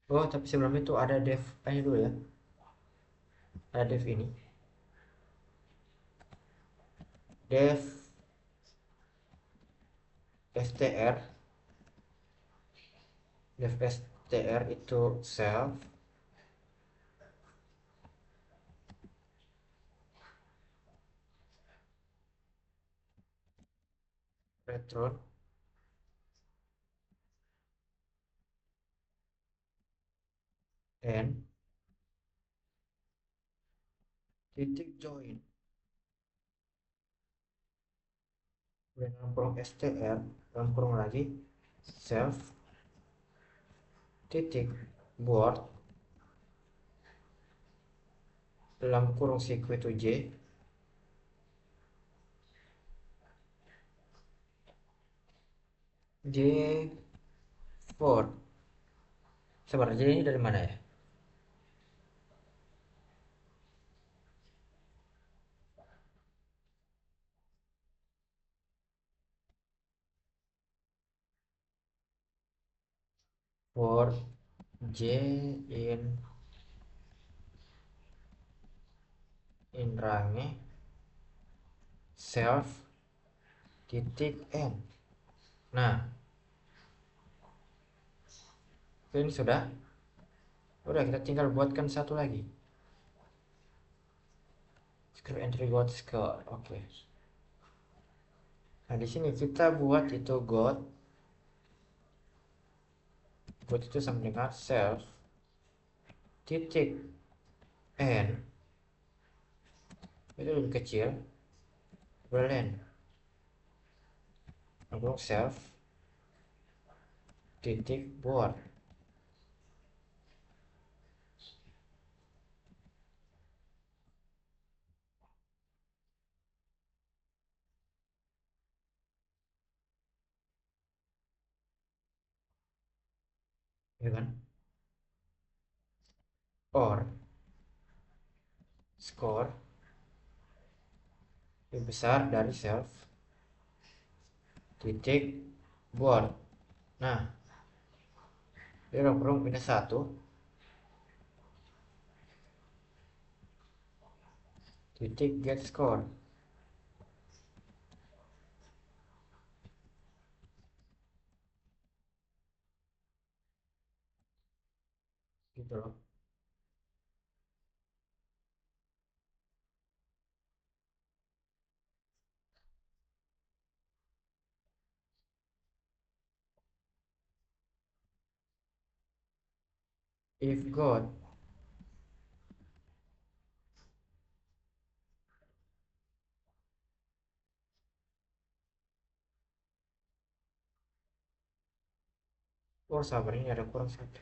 A: Oh, tapi sebelum itu ada def ini dulu ya. Ada def ini. Def str. Def str itu self retron and titik join. Dalam kurung str, dalam kurung lagi self titik board dalam kurung siku itu j4. Sabar, jadi ini dari mana ya? For j in range self titik n. Nah, ini udah kita tinggal buatkan satu lagi. Script entry got score. Oke. Nah, di sini kita buat itu got itu sama dengan self titik n itu lebih kecil belen untuk self titik board, ya kan? Or score lebih besar dari self titik board. Nah, dia kurung minus 1 titik get score gitu loh. If got Oh sabar, ini ada kurang satu.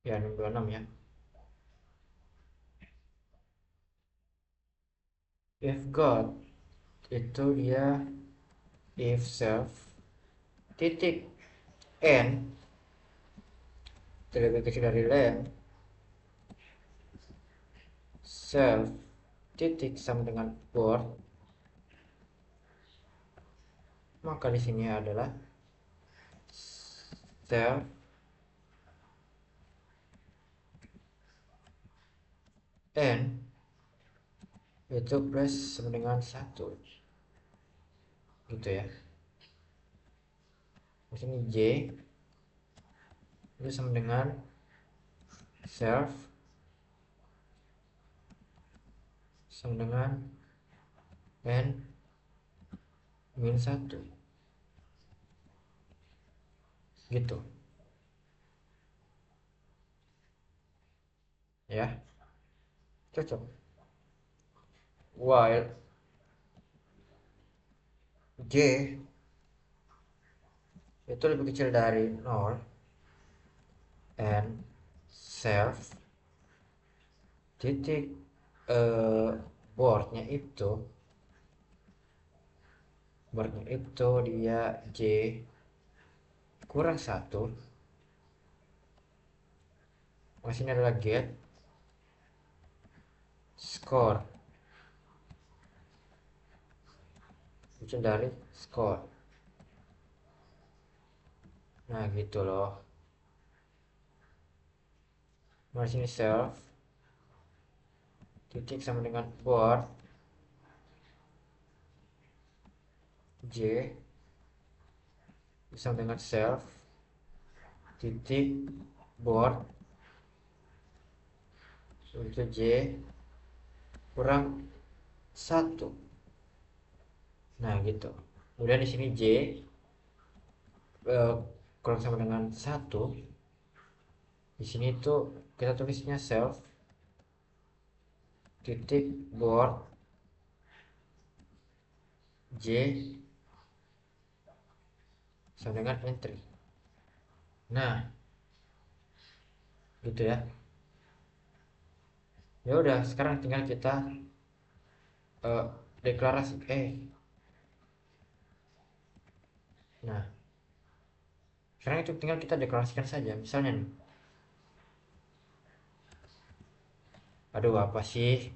A: Ya 626 ya. If God itu dia if self titik n itu lebih kecil dari len, self titik sama dengan board, maka di sini adalah self n itu plus sama dengan satu, gitu ya. Di sini j itu sama dengan self sama dengan n min satu, gitu ya. Cocok. While j itu lebih kecil dari 0 and self titik eh, boardnya itu dia j kurang satu, masih ini adalah get score kecil dari score. Nah gitu loh. Nah sini self titik sama dengan board j sama dengan self titik board itu j kurang satu. Nah gitu. Kemudian di sini j kurang sama dengan satu. Di sini tuh kita tulisnya self titik board j sama dengan entry. Nah gitu ya. Ya udah, sekarang tinggal kita eh, deklarasi nah sekarang itu tinggal kita deklarasikan saja. Misalnya nih, aduh apa sih,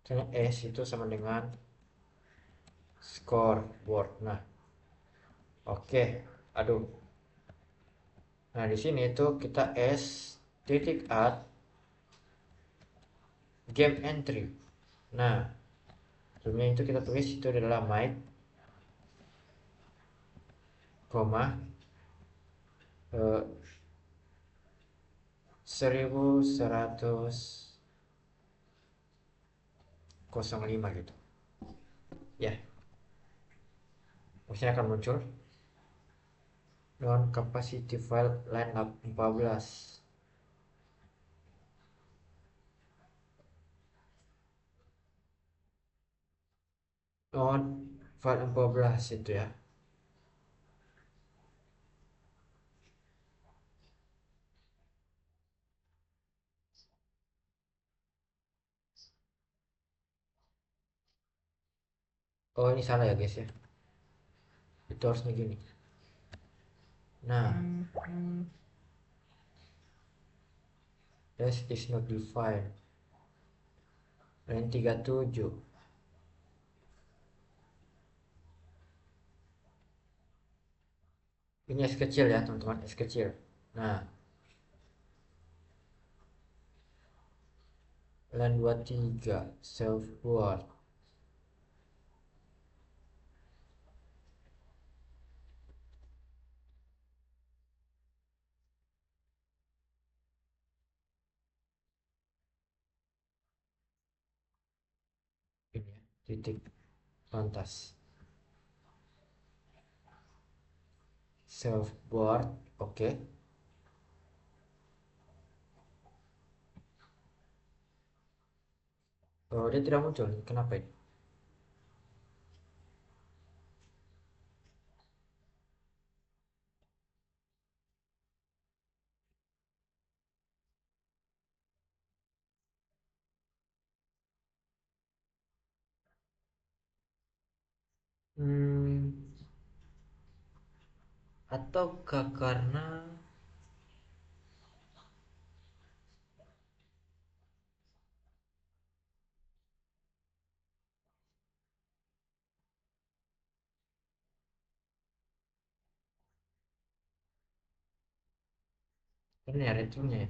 A: misalnya S itu sama dengan scoreboard. Nah oke, aduh, nah di sini itu kita S titik add game entry. Nah sebelumnya itu kita tulis itu adalah Mike, koma 1105 gitu ya. Maksudnya akan muncul non capacity file lineup 14. Non file 14 itu ya. Oh ini salah ya guys ya, itu harusnya gini. Nah dash is not defined line 37. Ini S kecil ya teman-teman, S kecil. Nah line 23 self word. Ini ya, titik pantas self word. Oke. Oh, dia tidak muncul. Kenapa ini? Hmm, ataukah karena ini ya returnya ya?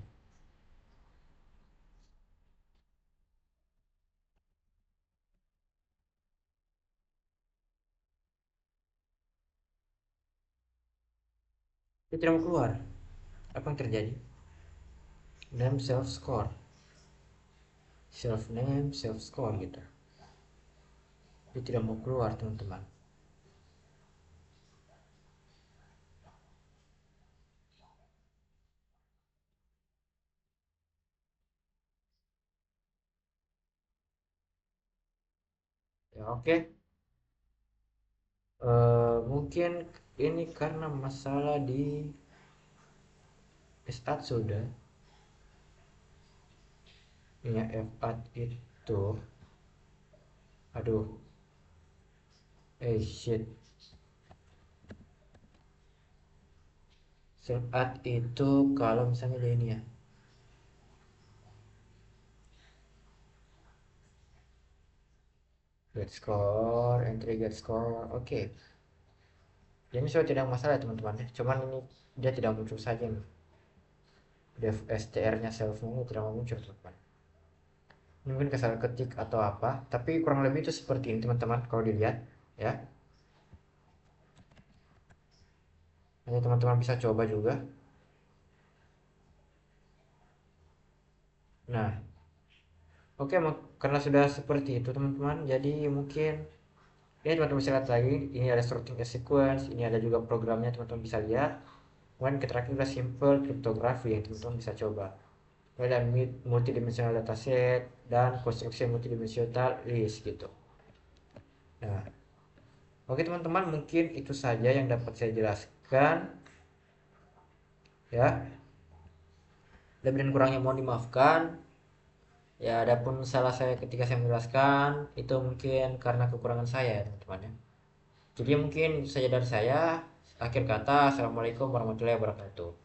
A: Dia tidak mau keluar. Apa yang terjadi? Name self score, self name self score gitu. Dia tidak mau keluar teman-teman. Ya oke. Mungkin ini karena masalah di saat sudah ya F itu, aduh, shit, saat itu kalau misalnya dia ini ya get score, entry get score, oke. Jadi sudah tidak masalah teman-teman ya, cuman ini dia tidak muncul saja nih, dev str nya self ini tidak muncul teman-teman. Ini mungkin kesalahan ketik atau apa, tapi kurang lebih itu seperti ini teman-teman kalau dilihat ya. Hanya teman-teman bisa coba juga. Nah, oke, karena sudah seperti itu teman-teman, jadi mungkin ini teman-teman bisa lihat lagi, ini ada sorting as sequence, ini ada juga programnya teman-teman bisa lihat. Kemudian terakhir adalah simple cryptography yang teman-teman bisa coba. Kemudian multidimensional dataset dan konstruksi multidimensional list gitu. Nah, oke teman-teman, mungkin itu saja yang dapat saya jelaskan ya. Lebih dan kurangnya mohon dimaafkan. Ya, adapun salah saya ketika saya menjelaskan itu mungkin karena kekurangan saya ya teman-teman ya. Jadi mungkin itu saja dari saya. Akhir kata, Assalamualaikum warahmatullahi wabarakatuh.